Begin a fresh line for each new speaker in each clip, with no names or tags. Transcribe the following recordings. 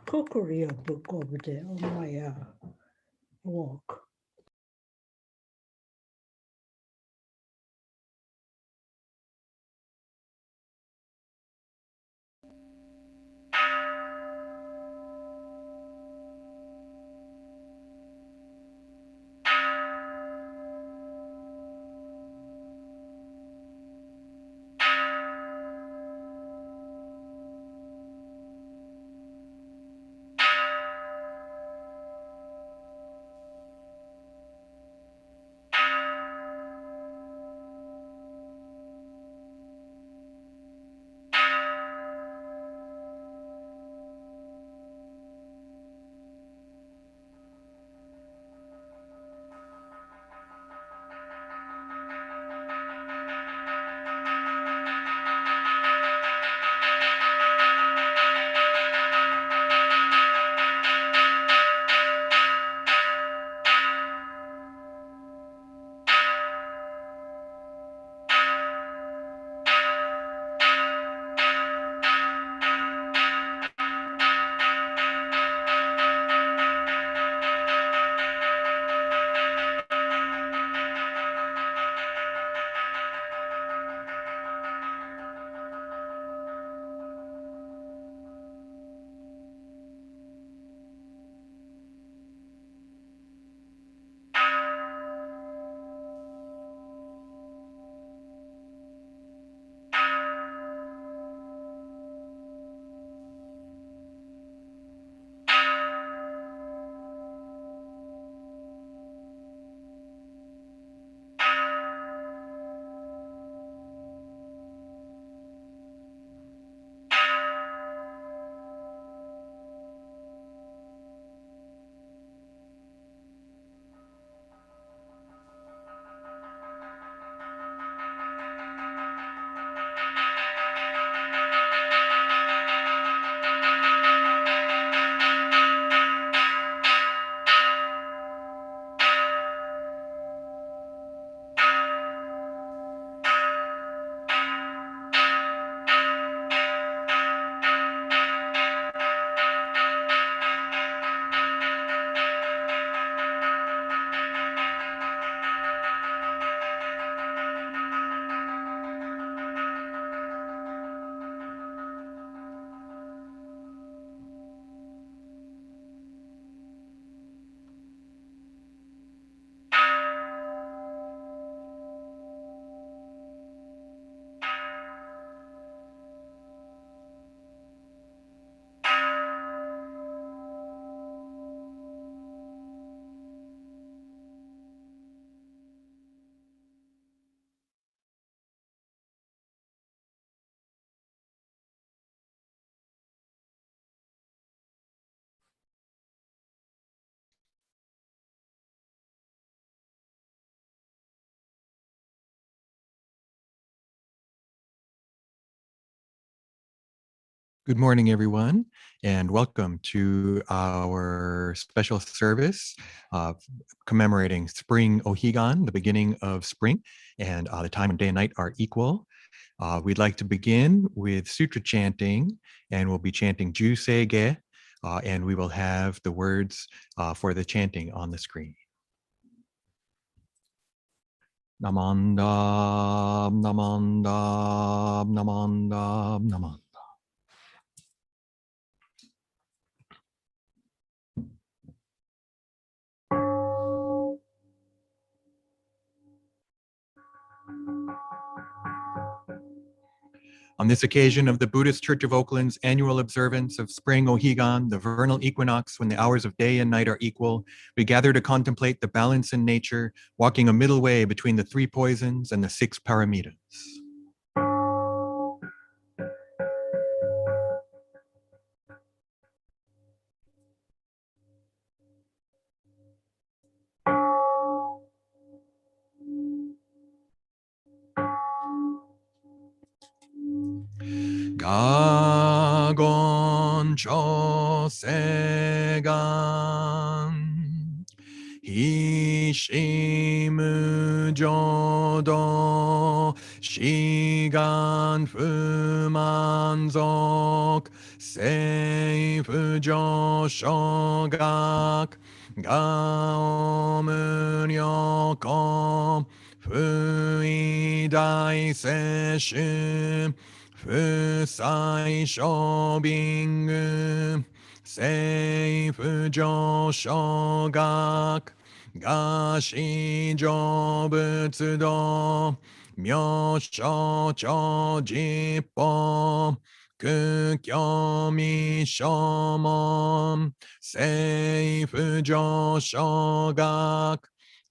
cookery book over there on my walk.
Good morning, everyone, and welcome to our special service commemorating spring Ohigan, the beginning of spring, and the time of day and night are equal. We'd like to begin with Sutra chanting, and we'll be chanting Juseige, and we will have the words for the chanting on the screen. Namandam, namandam, namandam, namandam. On this occasion of the Buddhist Church of Oakland's annual observance of spring Ohigan, the vernal equinox when the hours of day and night are equal, we gather to contemplate the balance in nature, walking a middle way between the three poisons and the six paramitas. Gagon chosegan Hishimu jodo 志願不満足政府上昇学が無力根不意大接種不採処便具政府上昇学が市場仏道妙所長実法空虚未所門政府上昇学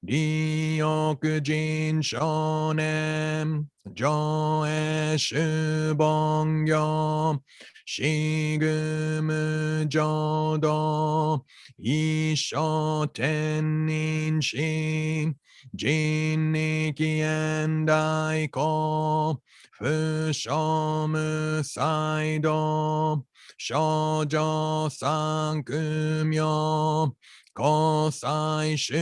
利欲人少年上映主本業しぐむ浄土一生天人心人力現代公不傷無才道少女三苦名交際主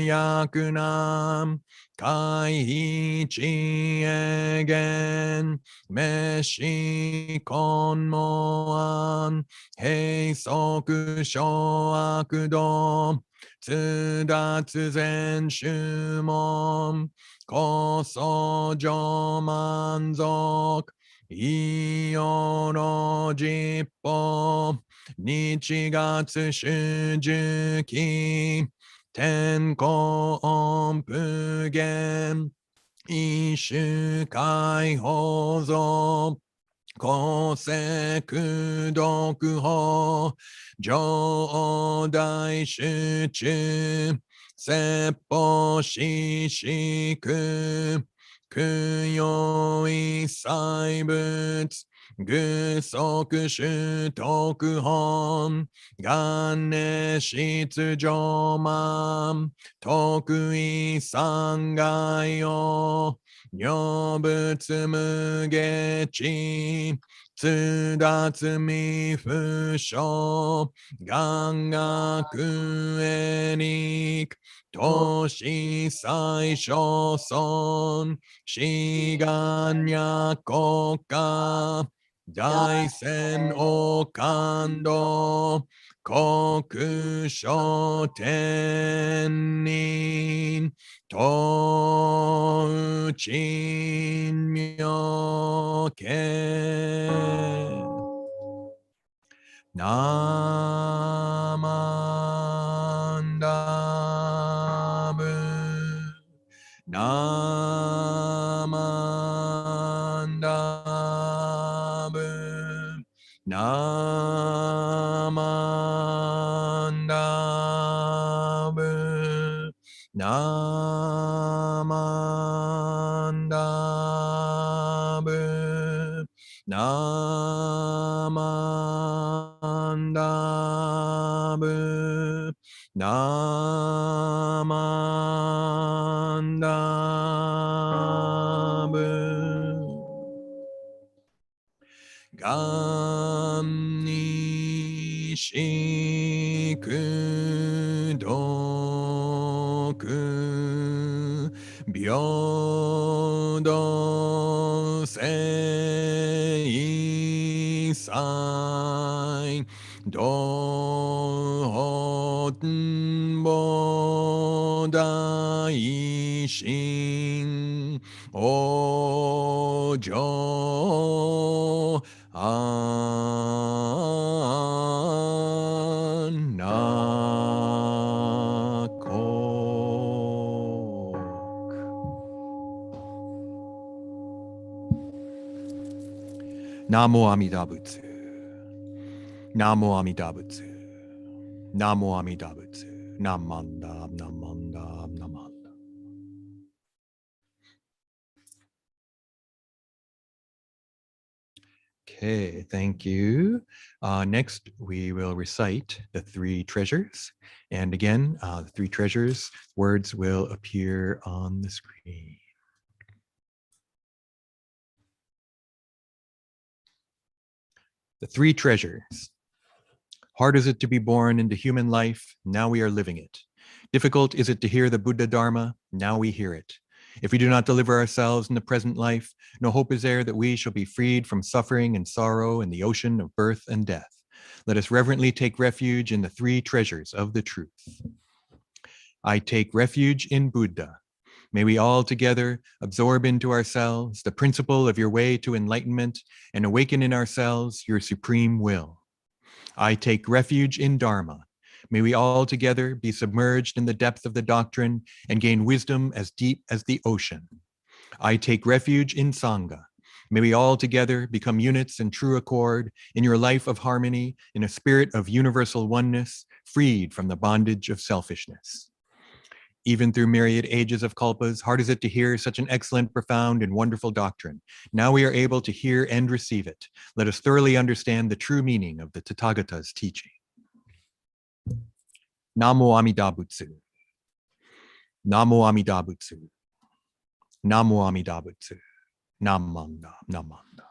役難回避知恵言滅死根門案閉塞小悪道通達全宗門高僧上満足異様の実法日月主樹期天候音符言一種解放像公正功徳法上大集中説法四式供養一切仏具足主徳本元年出上満徳意三害を如仏無下地通達未不詳願学エリク投資最小尊志願や国家大仙王感動国書天人東鎮妙見ナマンダブナマンダブナマンダブナマンダブナマンダブナマンダブがんにしくどく平等性祭道本菩提心往生安那国南無阿弥陀仏南無阿弥陀仏南無阿弥陀仏南無阿弥陀仏南無阿弥陀仏南無阿弥陀仏 Okay, thank you. Next, we will recite the three treasures. And again, the three treasures, words will appear on the screen. The three treasures. Hard is it to be born into human life, now we are living it. Difficult is it to hear the Buddha Dharma, now we hear it. If we do not deliver ourselves in the present life, no hope is there that we shall be freed from suffering and sorrow in the ocean of birth and death. Let us reverently take refuge in the three treasures of the truth. I take refuge in Buddha. May we all together absorb into ourselves the principle of your way to enlightenment and awaken in ourselves your supreme will. I take refuge in Dharma. May we all together be submerged in the depth of the doctrine and gain wisdom as deep as the ocean. I take refuge in Sangha. May we all together become units in true accord in your life of harmony, in a spirit of universal oneness, freed from the bondage of selfishness. Even through myriad ages of kalpas, hard is it to hear such an excellent, profound, and wonderful doctrine. Now we are able to hear and receive it. Let us thoroughly understand the true meaning of the Tathagata's teaching. Namo Amida Butsu. Namo Amida Butsu. Namo Amida Butsu. Namanda, Namanda.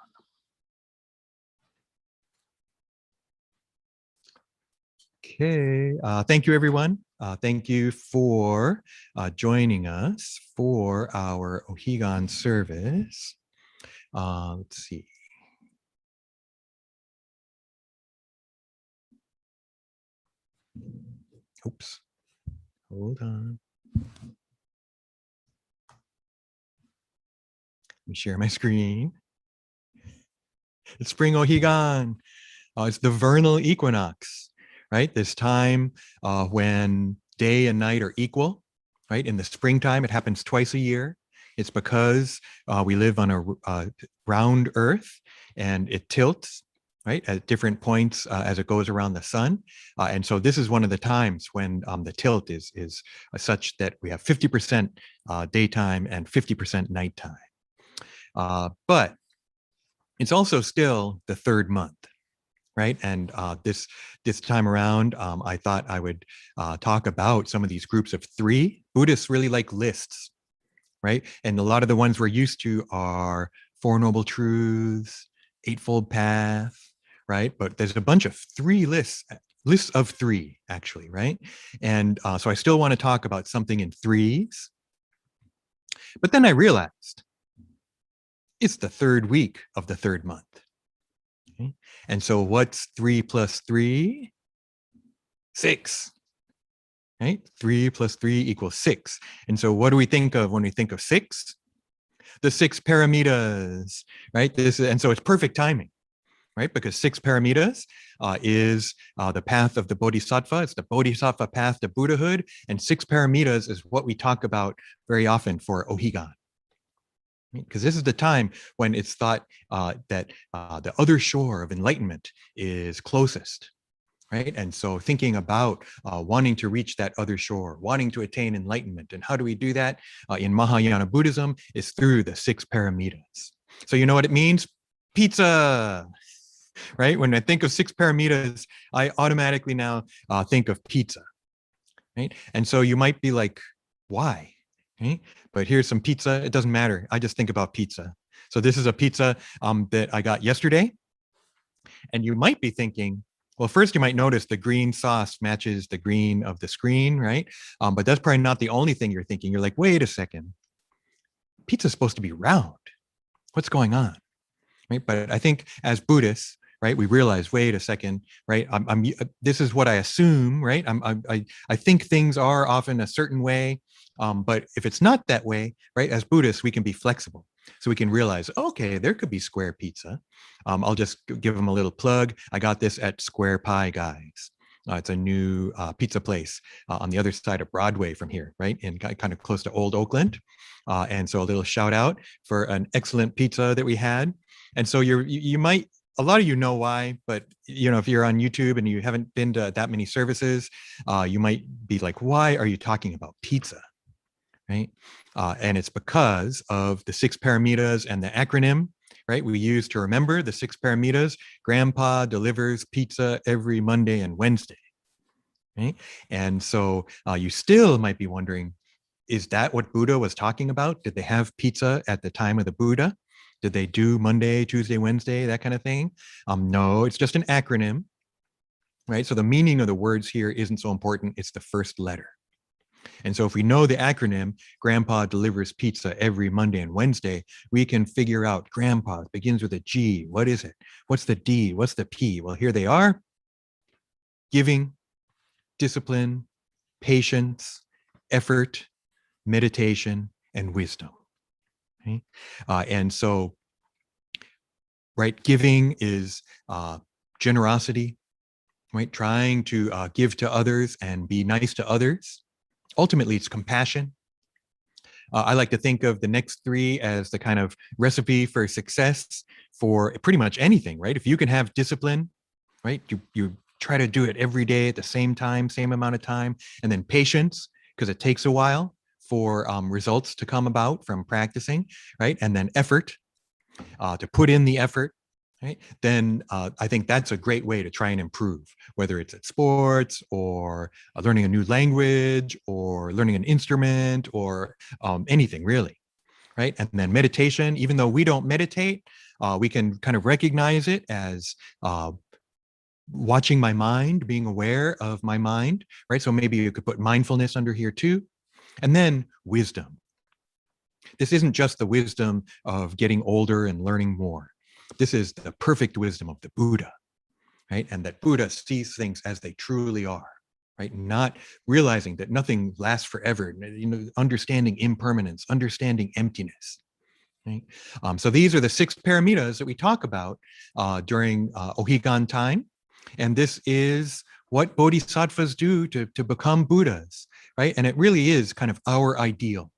Okay, thank you, everyone. Thank you for joining us for our Ohigan service. Let's see. Oops, hold on. Let me share my screen. It's spring Ohigan. It's the vernal equinox, right? This time when day and night are equal, right? In the springtime, it happens twice a year. It's because we live on a round earth and it tilts, right, at different points as it goes around the sun. And so this is one of the times when the tilt is such that we have 50% daytime and 50% nighttime. But it's also still the third month, right? And this time around, I thought I would talk about some of these groups of three. Buddhists really like lists, right? And a lot of the ones we're used to are Four Noble Truths, Eightfold Path, right? But there's a bunch of three lists of three, actually, right? And so I still want to talk about something in threes. But then I realized it's the third week of the third month. Okay? And so what's 3 plus 3? 6. Right? 3 plus 3 equals 6. And so what do we think of when we think of 6? The 6 paramitas, right? And so it's perfect timing, right? Because 6 paramitas is the path of the bodhisattva. It's the bodhisattva path to Buddhahood. And 6 paramitas is what we talk about very often for Ohigan. Because this is the time when it's thought that the other shore of enlightenment is closest, right? And so thinking about wanting to reach that other shore, wanting to attain enlightenment. And how do we do that? In Mahayana Buddhism is through the 6 paramitas. So you know what it means? Pizza, right? When I think of 6 paramitas, I automatically now think of pizza, right? And so you might be like, why? Okay. But here's some pizza. It doesn't matter. I just think about pizza. So this is a pizza that I got yesterday. And you might be thinking, well, first you might notice the green sauce matches the green of the screen, right? But that's probably not the only thing you're thinking. You're like, wait a second. Pizza's supposed to be round. What's going on? Right? But I think as Buddhists, right, we realize, wait a second, right? This is what I assume, right? I think things are often a certain way. But if it's not that way, right, as Buddhists, we can be flexible. So we can realize, okay, there could be square pizza. I'll just give them a little plug. I got this at Square Pie Guys. It's a new pizza place on the other side of Broadway from here, right? And kind of close to Old Oakland. And so a little shout out for an excellent pizza that we had. And so you might, a lot of you know why, but you know, if you're on YouTube and you haven't been to that many services, you might be like, why are you talking about pizza? Right? And it's because of the 6 paramitas and the acronym, right? We use to remember the 6 paramitas. Grandpa delivers pizza every Monday and Wednesday, right? And so you still might be wondering, is that what Buddha was talking about? Did they have pizza at the time of the Buddha? Did they do Monday, Tuesday, Wednesday, that kind of thing? No, it's just an acronym, right? So the meaning of the words here isn't so important. It's the first letter. And so if we know the acronym, Grandpa delivers pizza every Monday and Wednesday, we can figure out Grandpa begins with a G. What is it? What's the D? What's the P? Well, here they are: giving, discipline, patience, effort, meditation, and wisdom. Okay? And so, right, giving is generosity, right? Trying to give to others and be nice to others. Ultimately, it's compassion. I like to think of the next three as the kind of recipe for success for pretty much anything, right? If you can have discipline, right? You try to do it every day at the same time, same amount of time, and then patience, because it takes a while for results to come about from practicing, right? And then effort, to put in the effort, right? Then I think that's a great way to try and improve, whether it's at sports or learning a new language or learning an instrument or anything really, right? And then meditation, even though we don't meditate, we can kind of recognize it as watching my mind, being aware of my mind, right? So maybe you could put mindfulness under here too. And then wisdom. This isn't just the wisdom of getting older and learning more. This is the perfect wisdom of the Buddha, right? And that Buddha sees things as they truly are, right? Not realizing that nothing lasts forever, understanding impermanence, understanding emptiness. Right? So these are the 6 paramitas that we talk about during Ohigan time. And this is what bodhisattvas do to become Buddhas, right? And it really is kind of our ideal,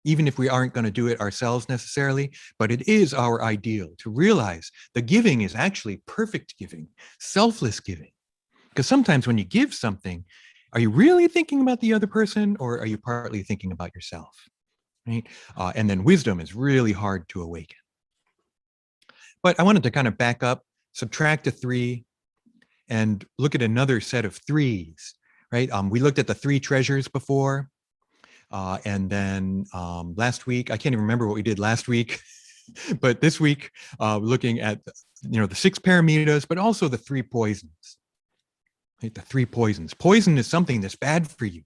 even if we aren't going to do it ourselves necessarily, but it is our ideal to realize the giving is actually perfect giving, selfless giving. Because sometimes when you give something, are you really thinking about the other person, or are you partly thinking about yourself? Right? And then wisdom is really hard to awaken. But I wanted to kind of back up, subtract a 3, and look at another set of 3s, right? We looked at the 3 treasures before. And then last week, I can't even remember what we did last week, but this week, looking at the 6 paramitas, but also the 3 poisons. Right? The 3 poisons. Poison is something that's bad for you.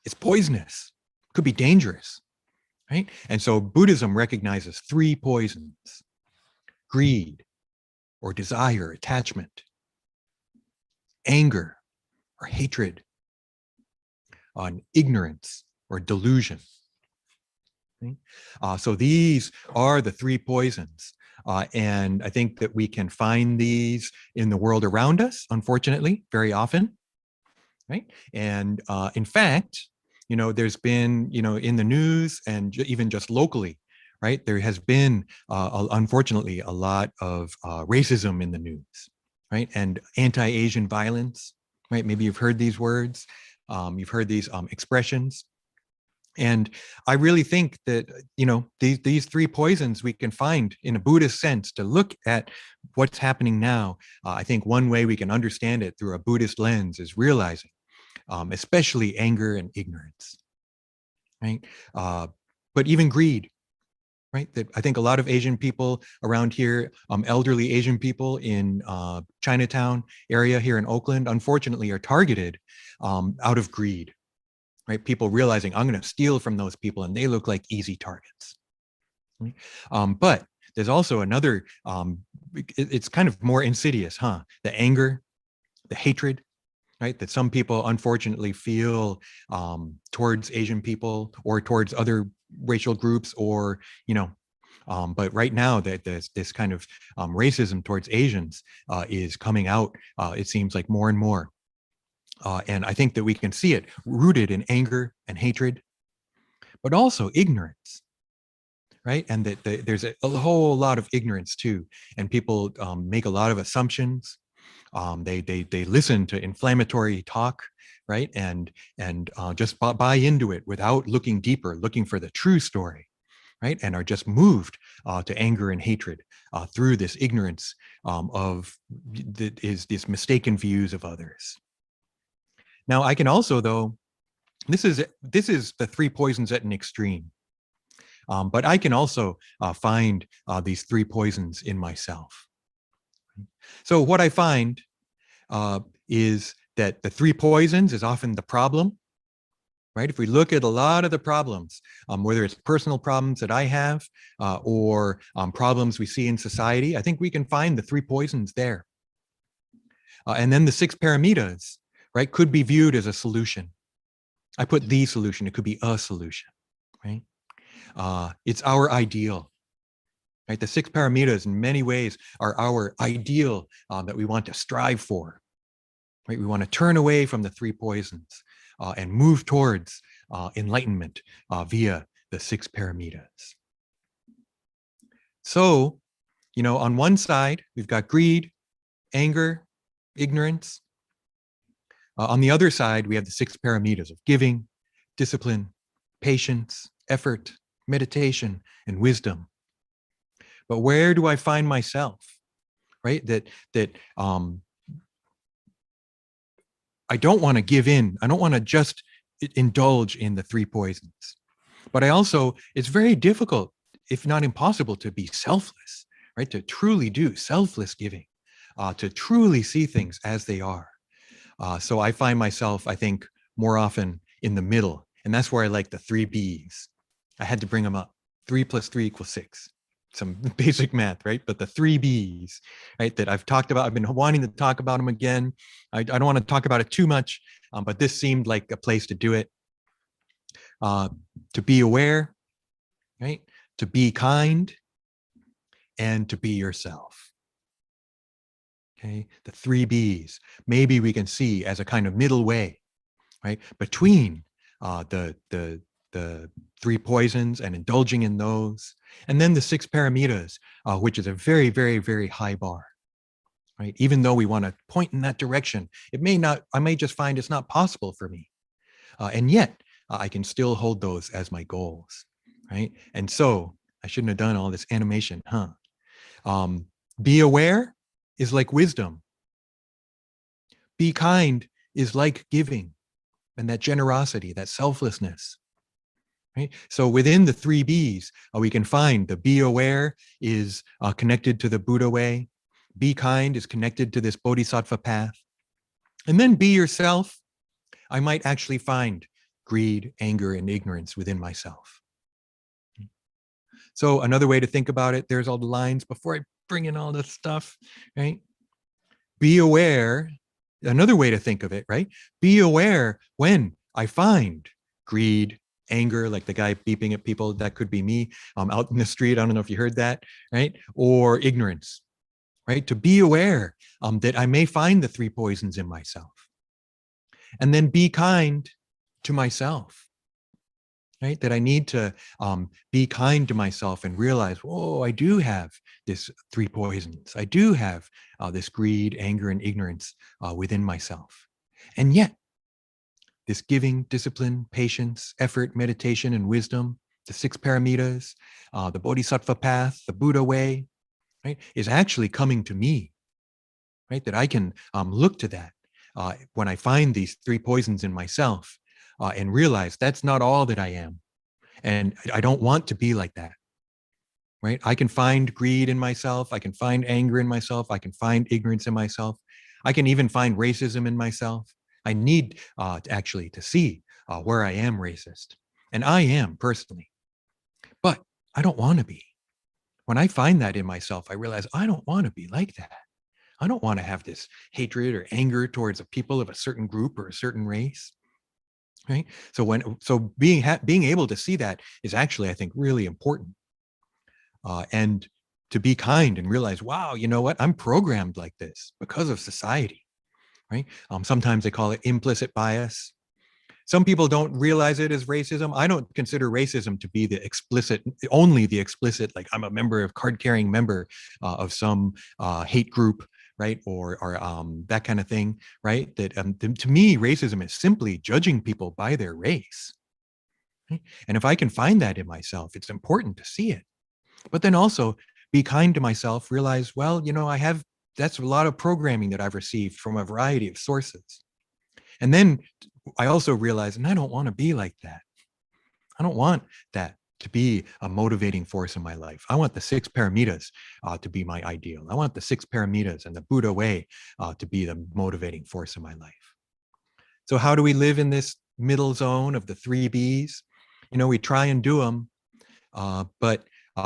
It's poisonous. Could be dangerous. Right? And so Buddhism recognizes 3 poisons: greed or desire, attachment, anger or hatred, on ignorance or delusion. Okay? So these are the 3 poisons. And I think that we can find these in the world around us, unfortunately, very often. Right? And in fact, there's been, in the news and even just locally, right? There has been, unfortunately, a lot of racism in the news, right? And anti-Asian violence, right? Maybe you've heard these words, you've heard these expressions. And I really think that, these 3 poisons we can find in a Buddhist sense to look at what's happening now. I think one way we can understand it through a Buddhist lens is realizing, especially anger and ignorance, right? But even greed, right? That I think a lot of Asian people around here, elderly Asian people in Chinatown area here in Oakland, unfortunately are targeted out of greed. Right? People realizing I'm going to steal from those people and they look like easy targets. Right? But there's also another, it's kind of more insidious, huh? The anger, the hatred, right? That some people unfortunately feel towards Asian people or towards other racial groups, or, but right now that this kind of racism towards Asians is coming out, it seems like more and more. And I think that we can see it rooted in anger and hatred, but also ignorance, right? And that there's a whole lot of ignorance too. And people make a lot of assumptions. They listen to inflammatory talk, right? And just buy into it without looking deeper, looking for the true story, right? And are just moved to anger and hatred through this ignorance of these mistaken views of others. Now, I can also, though, this is the 3 poisons at an extreme, but I can also find these 3 poisons in myself. So what I find is that the 3 poisons is often the problem, right? If we look at a lot of the problems, whether it's personal problems that I have or problems we see in society, I think we can find the three poisons there. And then the six paramitas, right, could be viewed as a solution. I put the solution, it could be a solution, right? It's our ideal, right? The six paramitas in many ways are our ideal that we want to strive for, right? We want to turn away from the three poisons and move towards enlightenment via the six paramitas. So, you know, on one side, we've got greed, anger, ignorance. On the other side, we have the six paramitas of giving, discipline, patience, effort, meditation, and wisdom. But where do I find myself, right? That I don't want to give in. I don't want to just indulge in the three poisons. But I also, it's very difficult, if not impossible, to be selfless, right? To truly do selfless giving, to truly see things as they are. So I find myself, I think, more often in the middle. And that's where I like the three B's. I had to bring them up. 3 + 3 = 6. Some basic math, right? But the three B's, right, that I've talked about, I've been wanting to talk about them again. I don't want to talk about it too much, but this seemed like a place to do it. To be aware, right? To be kind, and to be yourself. Okay, the three B's. Maybe we can see as a kind of middle way, right, between the three poisons and indulging in those, and then the six paramitas, which is a very, very, very high bar, right? Even though we want to point in that direction, it may not. I may just find it's not possible for me, and yet I can still hold those as my goals, right? And so I shouldn't have done all this animation, huh? Be aware is like wisdom. Be kind is like giving, and that generosity, that selflessness. Right? So within the three B's, we can find the be aware is connected to the Buddha way. Be kind is connected to this bodhisattva path. And then be yourself. I might actually find greed, anger, and ignorance within myself. So another way to think about it, there's all the lines before I bring in all this stuff, right? Be aware. Another way to think of it, right? Be aware when I find greed, anger, like the guy beeping at people, that could be me out in the street. I don't know if you heard that, right? Or ignorance, right? To be aware that I may find the three poisons in myself. And then be kind to myself, right? That I need to be kind to myself and realize, whoa, I do have this three poisons. I do have this greed, anger, and ignorance within myself. And yet, this giving, discipline, patience, effort, meditation, and wisdom, the six paramitas, the bodhisattva path, the Buddha way, right, is actually coming to me, right? That I can look to that when I find these three poisons in myself and realize that's not all that I am. And I don't want to be like that, right? I can find greed in myself. I can find anger in myself. I can find ignorance in myself. I can even find racism in myself. I need actually to see where I am racist. And I am personally, but I don't want to be. When I find that in myself, I realize I don't want to be like that. I don't want to have this hatred or anger towards the people of a certain group or a certain race. Right. So being able to see that is actually, I think, really important. And to be kind and realize, wow, you know what? I'm programmed like this because of society. Right. Sometimes they call it implicit bias. Some people don't realize it as racism. I don't consider racism to be only the explicit, like I'm a member of card-carrying member of some hate group, right? Or that kind of thing, right? That to me, racism is simply judging people by their race. Right? And if I can find that in myself, it's important to see it. But then also be kind to myself, realize, well, you know, that's a lot of programming that I've received from a variety of sources. And then I also realize, and I don't want to be like that. I don't want that to be a motivating force in my life. I want the six paramitas to be my ideal. I want the six paramitas and the Buddha way to be the motivating force in my life. So how do we live in this middle zone of the 3 Bs. We try and do them, but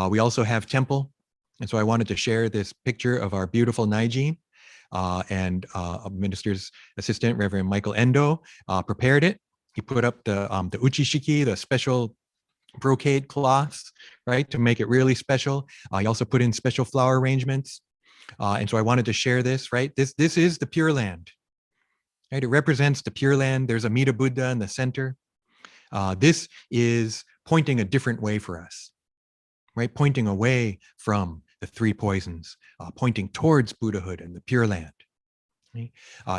we also have temple. And so I wanted to share this picture of our beautiful Naiji, and a minister's assistant, Reverend Michael Endo, prepared it. He put up the uchishiki, the special brocade cloths, right, to make it really special. He also put in special flower arrangements. And so I wanted to share this, right? This is the Pure Land, right? It represents the Pure Land. There's a Mita Buddha in the center. This is pointing a different way for us, right? Pointing away from the 3 poisons, pointing towards Buddhahood and the Pure Land. Right?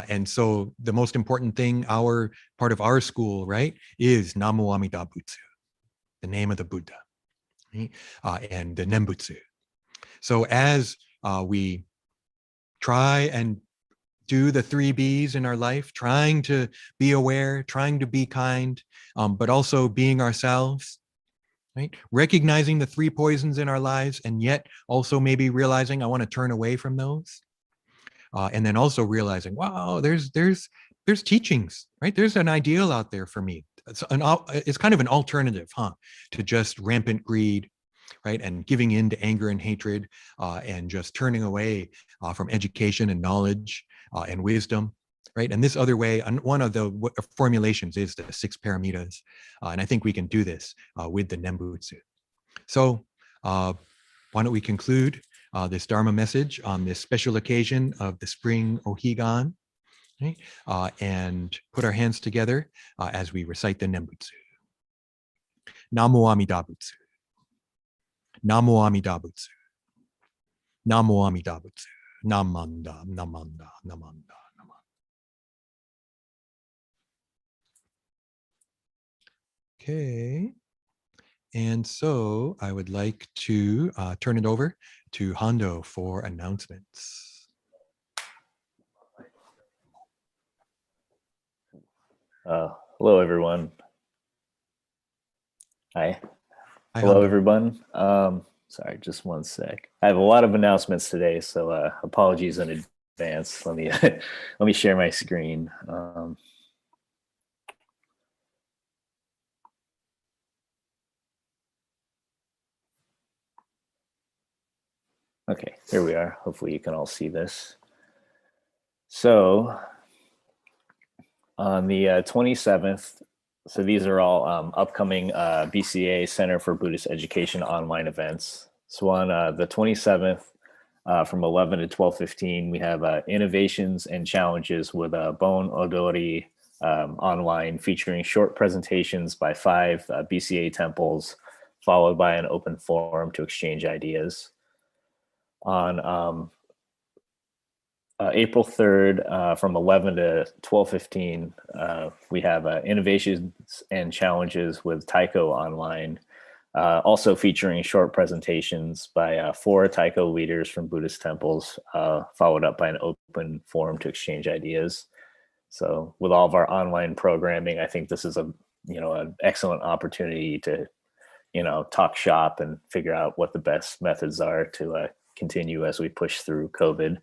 And so the most important thing, our part of our school, right, is Namo Amida Butsu, the name of the Buddha, right? And the Nembutsu. So as we try and do the 3 Bs in our life, trying to be aware, trying to be kind, but also being ourselves, right? Recognizing the 3 poisons in our lives, and yet also maybe realizing I want to turn away from those. And then also realizing, wow, there's teachings, right? There's an ideal out there for me. It's kind of an alternative, to just rampant greed, right? And giving in to anger and hatred, and just turning away from education and knowledge and wisdom, right? And this other way, one of the formulations is the 6 Paramitas. And I think we can do this with the Nembutsu. So why don't we conclude this Dharma message on this special occasion of the spring Ohigan, right? And put our hands together as we recite the Nembutsu. Namo Amida Butsu. Namo Amida Butsu. Namo Amida Butsu. Namanda, namanda, namanda, namanda. Okay. And so I would like to turn it over to Hondo for announcements.
Hello, everyone. Hi.
Hi,
Hello,
Hondo.
everyone. Sorry, just one sec. I have a lot of announcements today, so apologies in advance. Let me let me share my screen. Okay, here we are. Hopefully you can all see this. So on the 27th, so these are all upcoming BCA Center for Buddhist Education online events. So on the 27th, from 11 to 12:15, we have innovations and challenges with Bon Odori online, featuring short presentations by 5 BCA temples, followed by an open forum to exchange ideas. On April 3rd, from 11 to 12:15, we have innovations and challenges with Taiko online, also featuring short presentations by 4 Taiko leaders from Buddhist temples, followed up by an open forum to exchange ideas. So with all of our online programming, I think this is an excellent opportunity to, talk shop and figure out what the best methods are to continue as we push through COVID.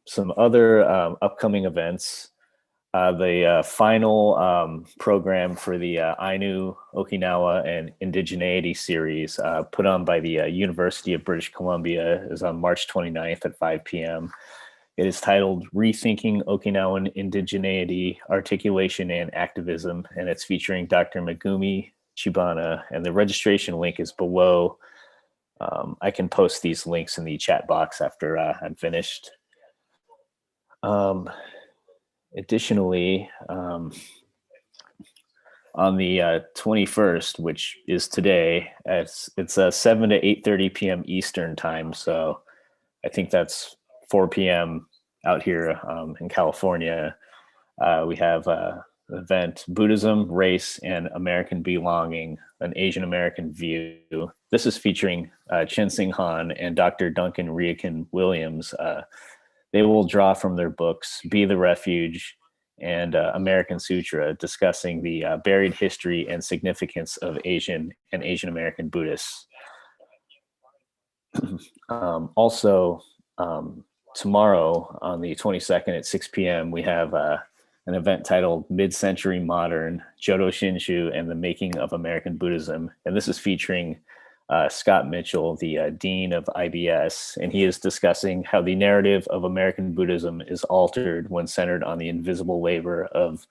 Some other upcoming events, the final program for the Ainu, Okinawa, and Indigeneity series put on by the University of British Columbia is on March 29th at 5 p.m. It is titled Rethinking Okinawan Indigeneity, Articulation and Activism, and it's featuring Dr. Megumi Chibana, and the registration link is below. I can post these links in the chat box after I'm finished. Additionally, on the 21st, which is today, it's 7 to 8:30 p.m. Eastern time. So I think that's 4 p.m. out here in California. We have an event, Buddhism, Race, and American Belonging, an Asian American View. This is featuring Chen Sing Han and Dr. Duncan Riakin Williams. They will draw from their books, Be the Refuge and American Sutra, discussing the buried history and significance of Asian and Asian American Buddhists. Also, tomorrow on the 22nd at 6 p.m., we have an event titled Mid-Century Modern, Jodo Shinshu and the Making of American Buddhism. And this is featuring Scott Mitchell, the dean of IBS, and he is discussing how the narrative of American Buddhism is altered when centered on the invisible labor of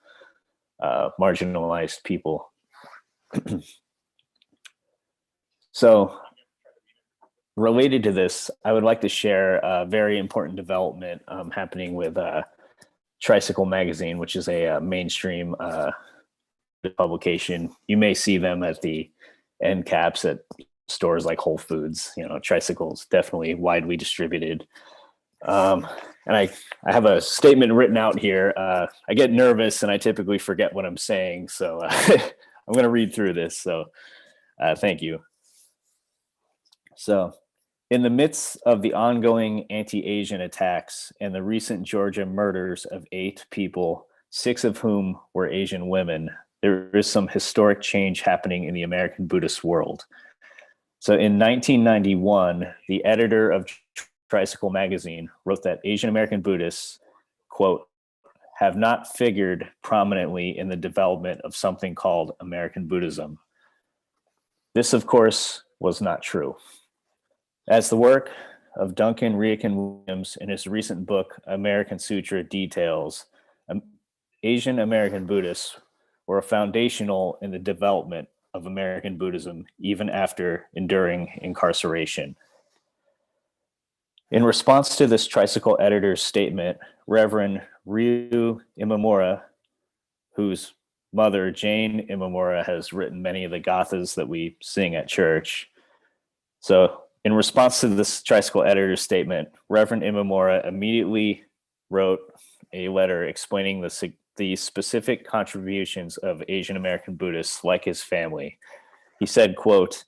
marginalized people. So, related to this, I would like to share a very important development happening with Tricycle Magazine, which is a mainstream publication. You may see them at the end caps at stores like Whole Foods. You know, Tricycle's definitely widely distributed. And I have a statement written out here. I get nervous and I typically forget what I'm saying, so I'm going to read through this. So thank you. So, in the midst of the ongoing anti-Asian attacks and the recent Georgia murders of 8 people, 6 of whom were Asian women, there is some historic change happening in the American Buddhist world. So in 1991, the editor of Tricycle Magazine wrote that Asian American Buddhists, quote, have not figured prominently in the development of something called American Buddhism. This, of course, was not true. As the work of Duncan Riakin Williams in his recent book, American Sutra, details, Asian American Buddhists were foundational in the development of American Buddhism, even after enduring incarceration. In response to this Tricycle editor's statement, Reverend Ryu Imamura, whose mother, Jane Imamura, has written many of the gathas that we sing at church. So, in response to this Tricycle editor's statement, Reverend Imamura immediately wrote a letter explaining the specific contributions of Asian American Buddhists like his family. He said, quote,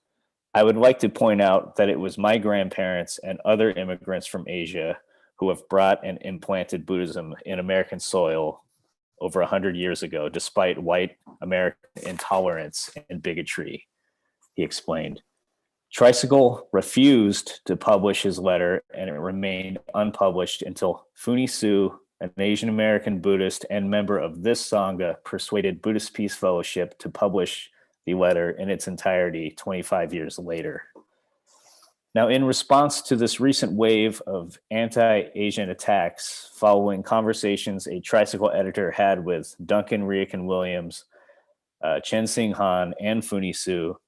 I would like to point out that it was my grandparents and other immigrants from Asia who have brought and implanted Buddhism in American soil over 100 years ago, despite white American intolerance and bigotry, he explained. Tricycle refused to publish his letter, and it remained unpublished until Funi Su, an Asian American Buddhist and member of this Sangha, persuaded Buddhist Peace Fellowship to publish the letter in its entirety 25 years later. Now, in response to this recent wave of anti-Asian attacks following conversations a Tricycle editor had with Duncan Riakin Williams, Chen Sing Han, and Funi Su,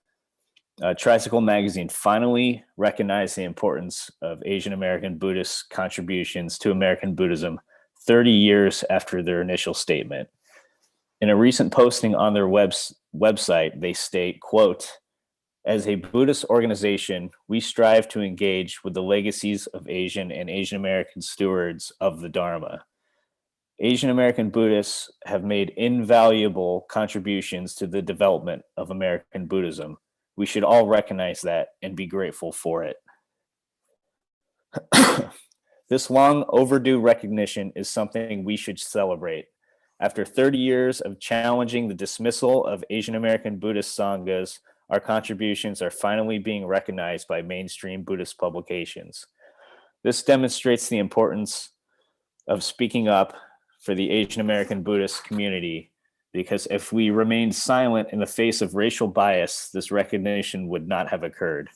Tricycle Magazine finally recognized the importance of Asian American Buddhist contributions to American Buddhism 30 years after their initial statement. In a recent posting on their website, they state, quote, as a Buddhist organization, we strive to engage with the legacies of Asian and Asian American stewards of the Dharma. Asian American Buddhists have made invaluable contributions to the development of American Buddhism. We should all recognize that and be grateful for it. This long overdue recognition is something we should celebrate. After 30 years of challenging the dismissal of Asian American Buddhist Sanghas, our contributions are finally being recognized by mainstream Buddhist publications. This demonstrates the importance of speaking up for the Asian American Buddhist community, because if we remained silent in the face of racial bias, this recognition would not have occurred.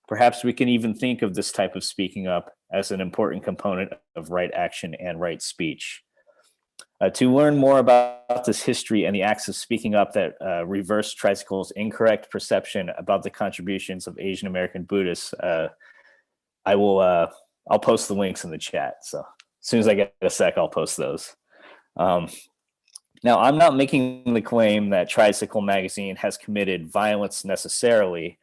Perhaps we can even think of this type of speaking up as an important component of right action and right speech. To learn more about this history and the acts of speaking up that reverse Tricycle's incorrect perception about the contributions of Asian American Buddhists, I'll post the links in the chat. So as soon as I get a sec, I'll post those. Now, I'm not making the claim that Tricycle Magazine has committed violence necessarily,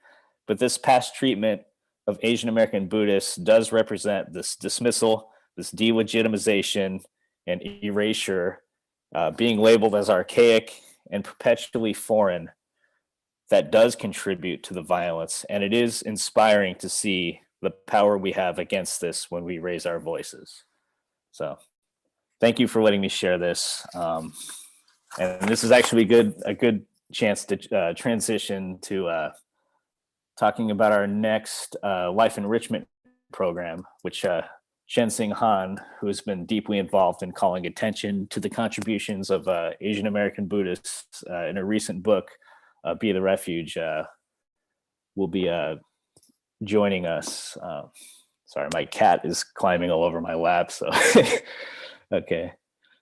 but this past treatment of Asian American Buddhists does represent this dismissal, this delegitimization, and erasure, being labeled as archaic and perpetually foreign, that does contribute to the violence. And it is inspiring to see the power we have against this when we raise our voices. So thank you for letting me share this. And this is actually a good chance to transition to talking about our next life enrichment program, which Chanting Han, who has been deeply involved in calling attention to the contributions of Asian American Buddhists in a recent book, Be the Refuge, will be joining us. Sorry, my cat is climbing all over my lap. So, okay.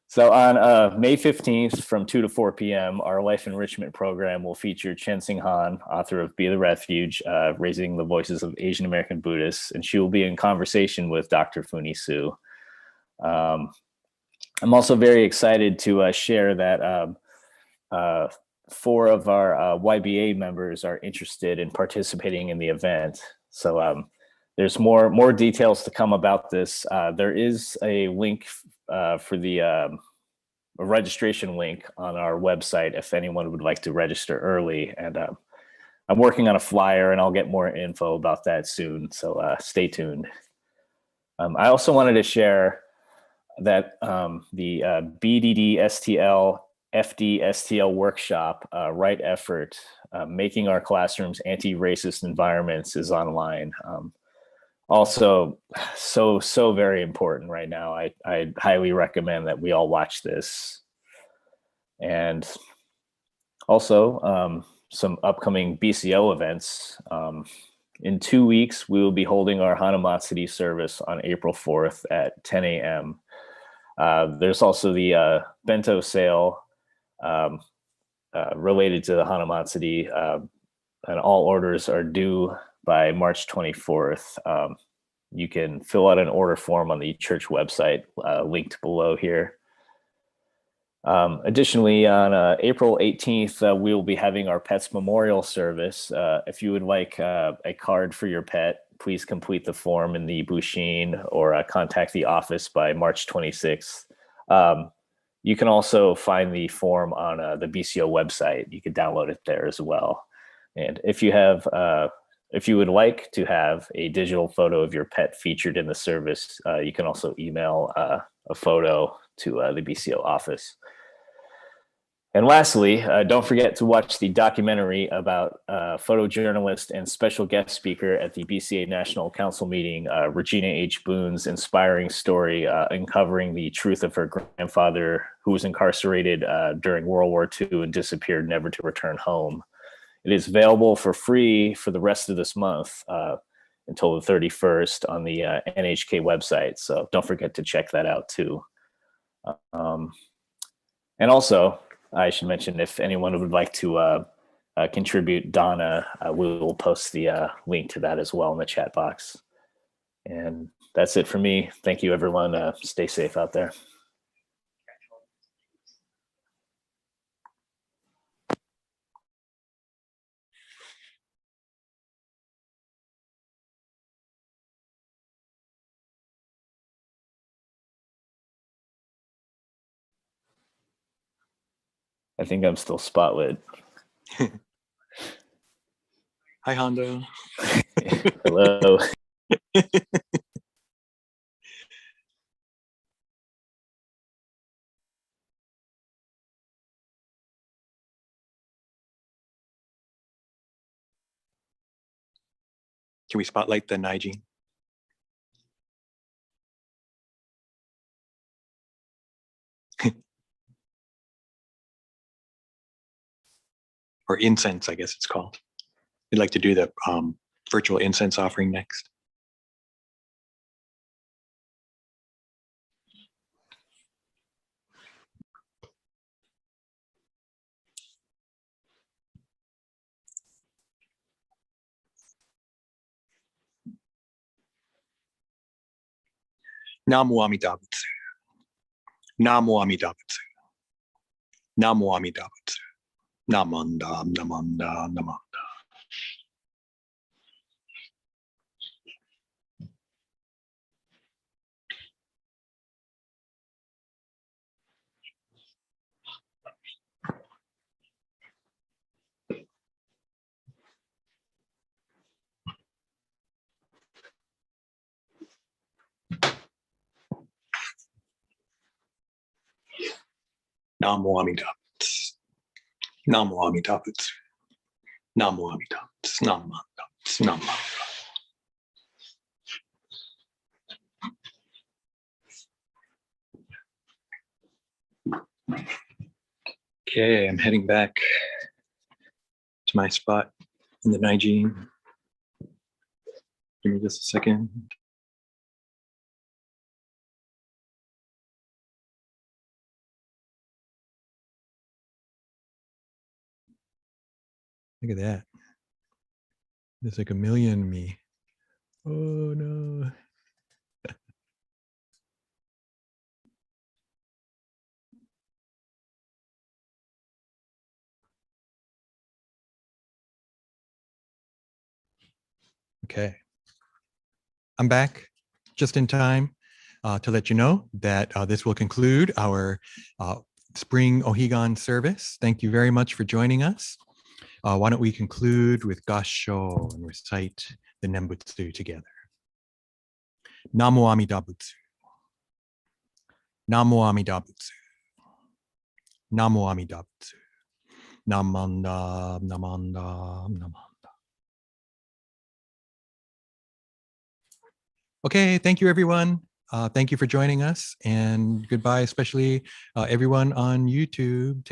So on May 15th from 2 to 4 p.m., our life enrichment program will feature Chanting Han, author of Be the Refuge, raising the voices of Asian American Buddhists, and she will be in conversation with Dr. Funi Su. I'm also very excited to share that 4 of our YBA members are interested in participating in the event. So there's more details to come about this. There is a link for the a registration link on our website if anyone would like to register early. And I'm working on a flyer, and I'll get more info about that soon. So stay tuned. I also wanted to share that the BDD-STL FD-STL workshop, Right Effort, Making Our Classrooms Anti-Racist Environments, is online. Also, so very important right now. I highly recommend that we all watch this. And also some upcoming BCO events. In 2 weeks, we will be holding our Hanamatsuri service on April 4th at 10 a.m. There's also the bento sale related to the Hanamatsuri, and all orders are due by March 24th. You can fill out an order form on the church website, linked below here. Additionally, on April 18th, we will be having our Pets Memorial Service. If you would like a card for your pet, please complete the form in the Bushin or contact the office by March 26th. You can also find the form on the BCO website. You can download it there as well. And if you would like to have a digital photo of your pet featured in the service, you can also email a photo to the BCO office. And lastly, don't forget to watch the documentary about photojournalist and special guest speaker at the BCA National Council meeting, Regina H. Boone's inspiring story uncovering the truth of her grandfather, who was incarcerated during World War II and disappeared never to return home. It is available for free for the rest of this month until the 31st on the NHK website. So don't forget to check that out too. And also, I should mention, if anyone would like to contribute Donna, we will post the link to that as well in the chat box. And that's it for me. Thank you, everyone. Stay safe out there. I think I'm still spotlit.
Hi, Hondo.
Hello.
Can we spotlight the Naijin? Or incense, I guess it's called. We'd like to do the virtual incense offering next. Namo Amida Butsu. Namo Amida Butsu. Namo Amida Butsu. Namanda, namanda, namanda. Namo Amida Butsu. Namo Amida Butsu. Namo Amida Butsu. Namanda. Namanda. Okay, I'm heading back to my spot in the Naijin. Give me just a second. Look at that. There's like a million me. Oh no. Okay. I'm back just in time to let you know that this will conclude our spring Ohigan service. Thank you very much for joining us. Why don't we conclude with Kansho and recite the Nembutsu together. Namo Amida Butsu. Namo Amida Butsu. Namo Amida Butsu. Namanda, namanda, namanda. Okay, thank you, everyone. Thank you for joining us, and goodbye, especially everyone on YouTube. Take